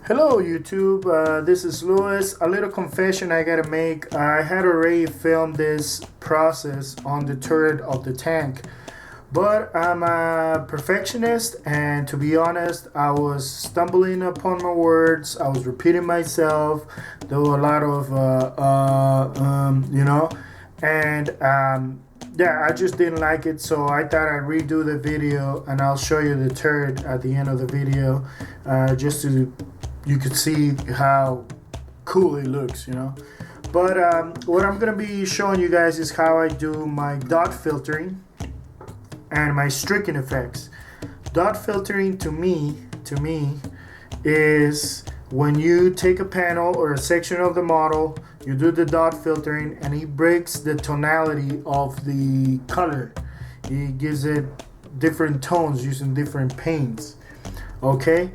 Hello YouTube, this is Louis. A little confession I gotta make. I had already filmed this process on the turret of the tank, but I'm a perfectionist, and to be honest, I was stumbling upon my words. I was repeating myself. There were a lot of yeah, I just didn't like it, so I thought I'd redo the video, and I'll show you the turret at the end of the video, just to you could see how cool it looks, But what I'm gonna be showing you guys is how I do my dot filtering and my streaking effects. Dot filtering to me is when you take a panel or a section of the model, you do the dot filtering, and it breaks the tonality of the color. It gives it different tones using different paints. Okay.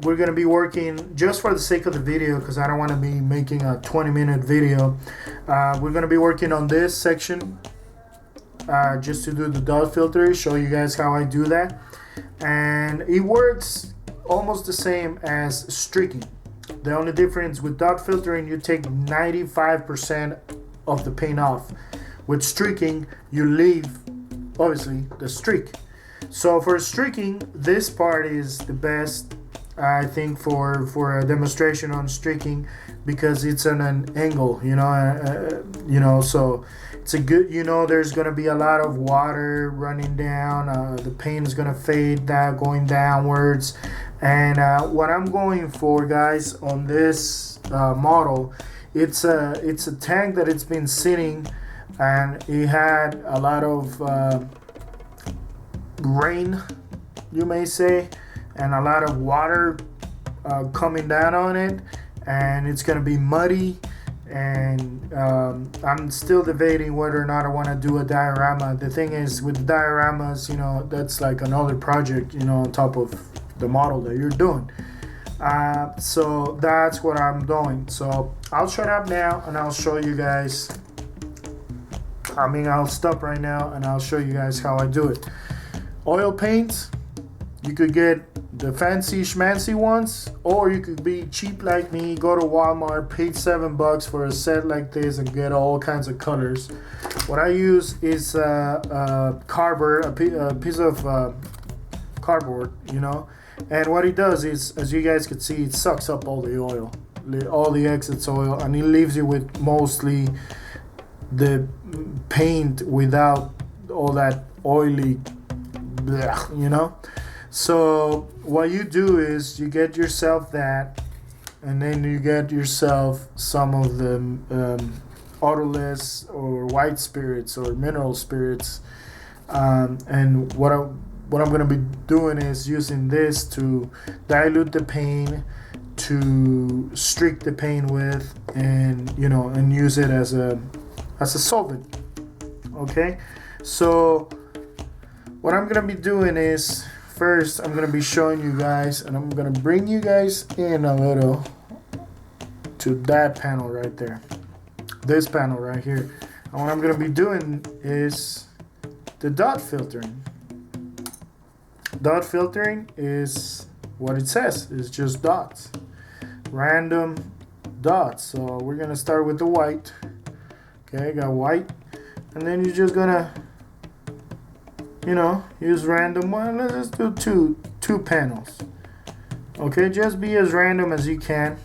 We're gonna be working, just for the sake of the video, because I don't want to be making a 20-minute video. We're gonna be working on this section, just to do the dot filter, show you guys how I do that, and it works almost the same as streaking. The only difference with dot filtering, you take 95% of the paint off. With streaking, you leave obviously the streak. So for streaking, this part is the best, I think, for a demonstration on streaking, because it's on an angle, so it's a good, there's gonna be a lot of water running down, the paint is gonna fade down, going downwards, and what I'm going for, guys, on this model, it's a tank that it's been sitting, and it had a lot of rain, you may say, and a lot of water coming down on it, and it's gonna be muddy, and I'm still debating whether or not I want to do a diorama. The thing is, with the dioramas, that's like another project, on top of the model that you're doing. So that's what I'm doing. So I'll shut up now and I'll show you guys. I'll stop right now and I'll show you guys how I do it. Oil paints, you could get the fancy schmancy ones, or you could be cheap like me, go to Walmart, pay $7 for a set like this and get all kinds of colors. What I use is a piece of cardboard, and what it does is, as you guys can see, it sucks up all the oil, all the excess oil, and it leaves you with mostly the paint without all that oily, So what you do is you get yourself that, and then you get yourself some of the odorless or white spirits or mineral spirits, and what I'm going to be doing is using this to dilute the paint, to streak the paint with, and and use it as a solvent. Okay, so what I'm gonna be doing is, first I'm gonna be showing you guys, and I'm gonna bring you guys in a little to that panel right there, this panel right here, and what I'm gonna be doing is the dot filtering. Dot filtering is what it says, it's just dots, random dots. So we're gonna start with the white. Okay, I got white, and then you're just gonna use random one. Let's do two panels. Okay, just be as random as you can.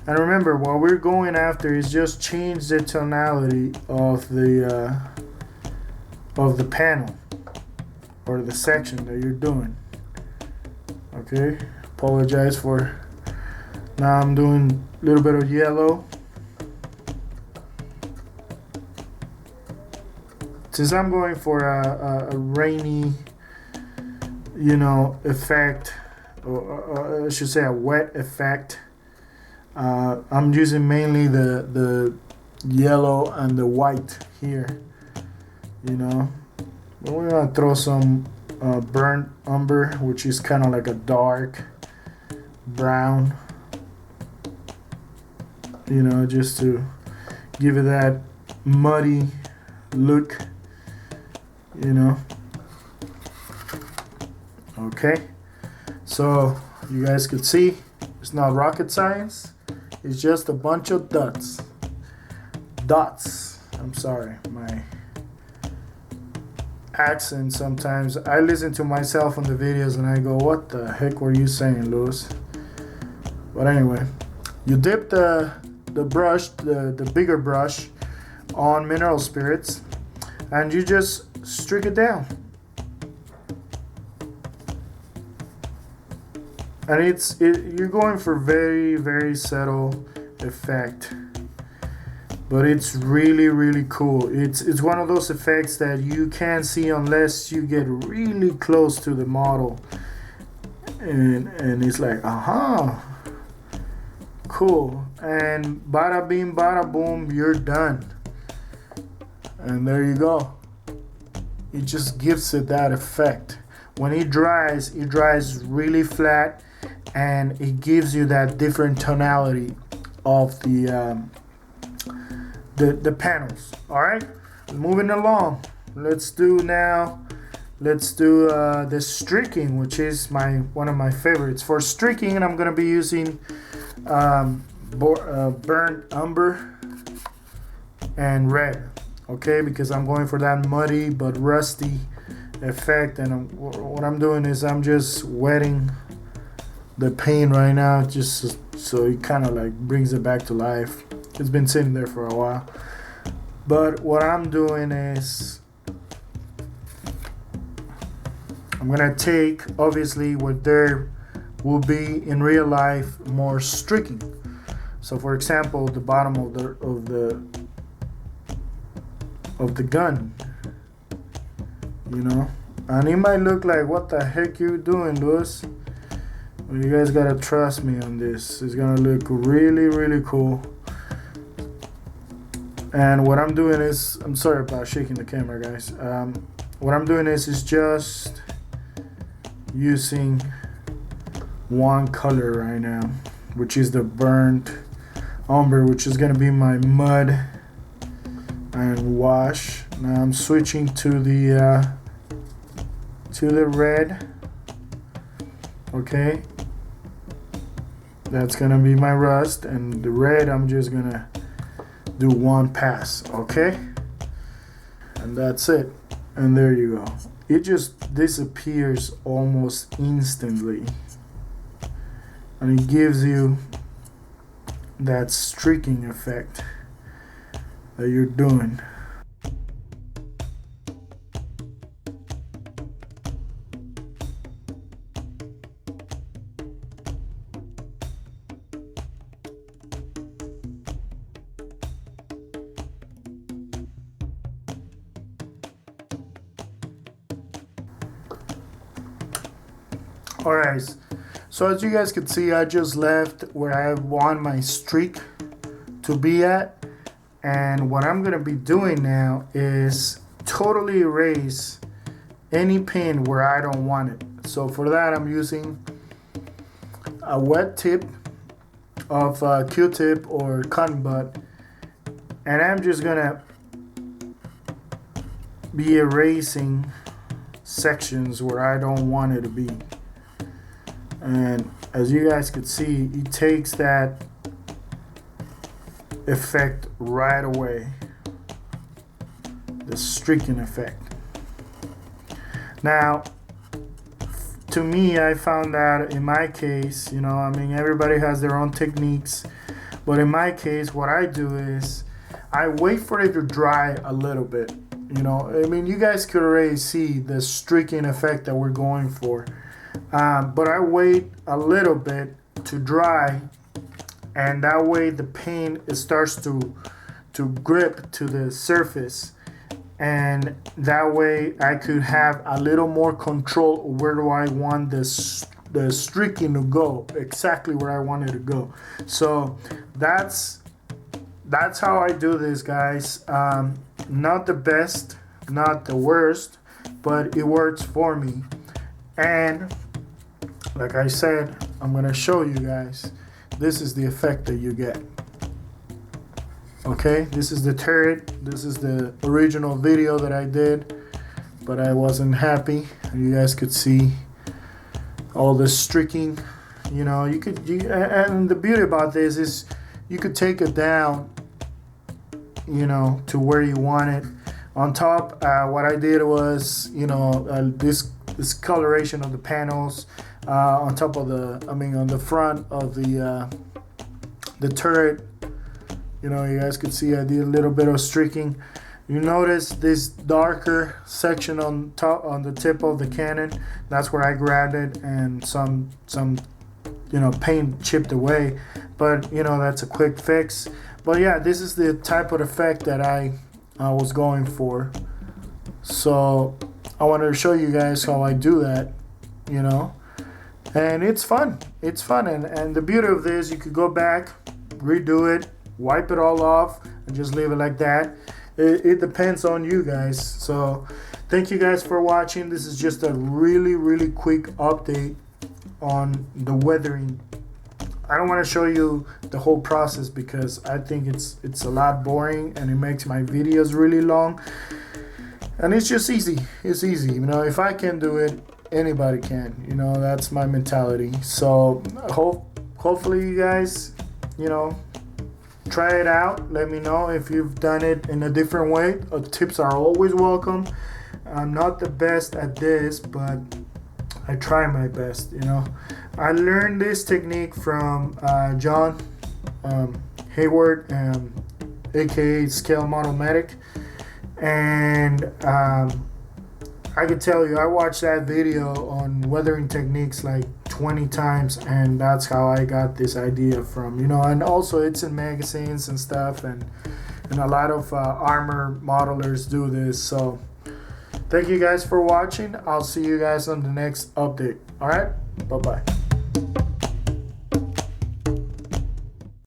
And remember, what we're going after is just change the tonality of the panel or the section that you're doing. Okay, apologize for, now I'm doing a little bit of yellow. Since I'm going for a rainy, effect, or I should say a wet effect, I'm using mainly the yellow and the white here, But we're gonna throw some burnt umber, which is kind of like a dark brown, just to give it that muddy look. Okay, so You guys could see it's not rocket science. It's just a bunch of dots. I'm sorry, my accent sometimes. I listen to myself on the videos and I go, what the heck were you saying, Louis? But anyway, you dip the brush, the bigger brush, on mineral spirits, and you just streak it down. And you're going for very, very subtle effect, but it's really, really cool. It's one of those effects that you can't see unless you get really close to the model, and it's like, aha, cool. And bada bing, bada boom, you're done. And there you go. It just gives it that effect. When it dries really flat, and it gives you that different tonality of the panels. All right, moving along. Let's do the streaking, which is one of my favorites. For streaking, and I'm gonna be using burnt umber and red. Okay, because I'm going for that muddy but rusty effect, and what I'm doing is I'm just wetting the paint right now, just so it kind of like brings it back to life. It's been sitting there for a while, but what I'm doing is I'm gonna take, obviously, what there will be in real life more streaking. So for example, the bottom of the gun, you know, and it might look like, what the heck you doing, Louis? Well, you guys gotta trust me on this. It's gonna look really, really cool. And what I'm doing is, I'm sorry about shaking the camera, guys. What I'm doing is just using one color right now, which is the burnt umber, which is gonna be my mud and wash. Now I'm switching to the red. Okay, that's gonna be my rust, and the red I'm just gonna do one pass. Okay, and that's it, and there you go. It just disappears almost instantly, and it gives you that streaking effect that you're doing. Alright, so as you guys can see, I just left where I want my streak to be at, and what I'm gonna be doing now is totally erase any pin where I don't want it. So for that, I'm using a wet tip of Q-tip or cotton bud, and I'm just gonna be erasing sections where I don't want it to be. And as you guys can see, it takes that effect right away, the streaking effect. Now, to me, I found that in my case, you know, I mean, everybody has their own techniques, but in my case, what I do is I wait for it to dry a little bit. You know, I mean, you guys could already see the streaking effect that we're going for. But I wait a little bit to dry, and that way the paint starts to grip to the surface, and that way I could have a little more control of where do I want the streaking to go, exactly where I want it to go. So that's how I do this, guys. Not the best, not the worst, but it works for me. And like I said, I'm gonna show you guys. This is the effect that you get. Okay, this is the turret. This is the original video that I did, but I wasn't happy. You guys could see all the streaking You know, and the beauty about this is you could take it down, you know, to where you want it. On top, what I did was, you know, this coloration of the panels on top of on the front of the turret. You know, you guys could see I did a little bit of streaking. You notice this darker section on top, on the tip of the cannon. That's where I grabbed it, and some you know, paint chipped away. But you know, that's a quick fix. But yeah, this is the type of effect that I was going for. So I wanted to show you guys how I do that, you know. And it's fun. It's fun. And the beauty of this, you could go back, redo it, wipe it all off, and just leave it like that. It depends on you guys. So thank you guys for watching. This is just a really quick update on the weathering. I don't want to show you the whole process because I think it's a lot boring and it makes my videos really long. And it's just easy. It's easy. You know, if I can do it, anybody can. You know, that's my mentality. So hopefully you guys, you know, try it out. Let me know if you've done it in a different way. Tips are always welcome. I'm not the best at this, but I try my best, you know. I learned this technique from John Hayward, aka Scale Model Medic. And I can tell you, I watched that video on weathering techniques like 20 times, and that's how I got this idea from, you know. And also it's in magazines and stuff, and a lot of armor modelers do this. So thank you guys for watching. I'll see you guys on the next update. All right, bye bye.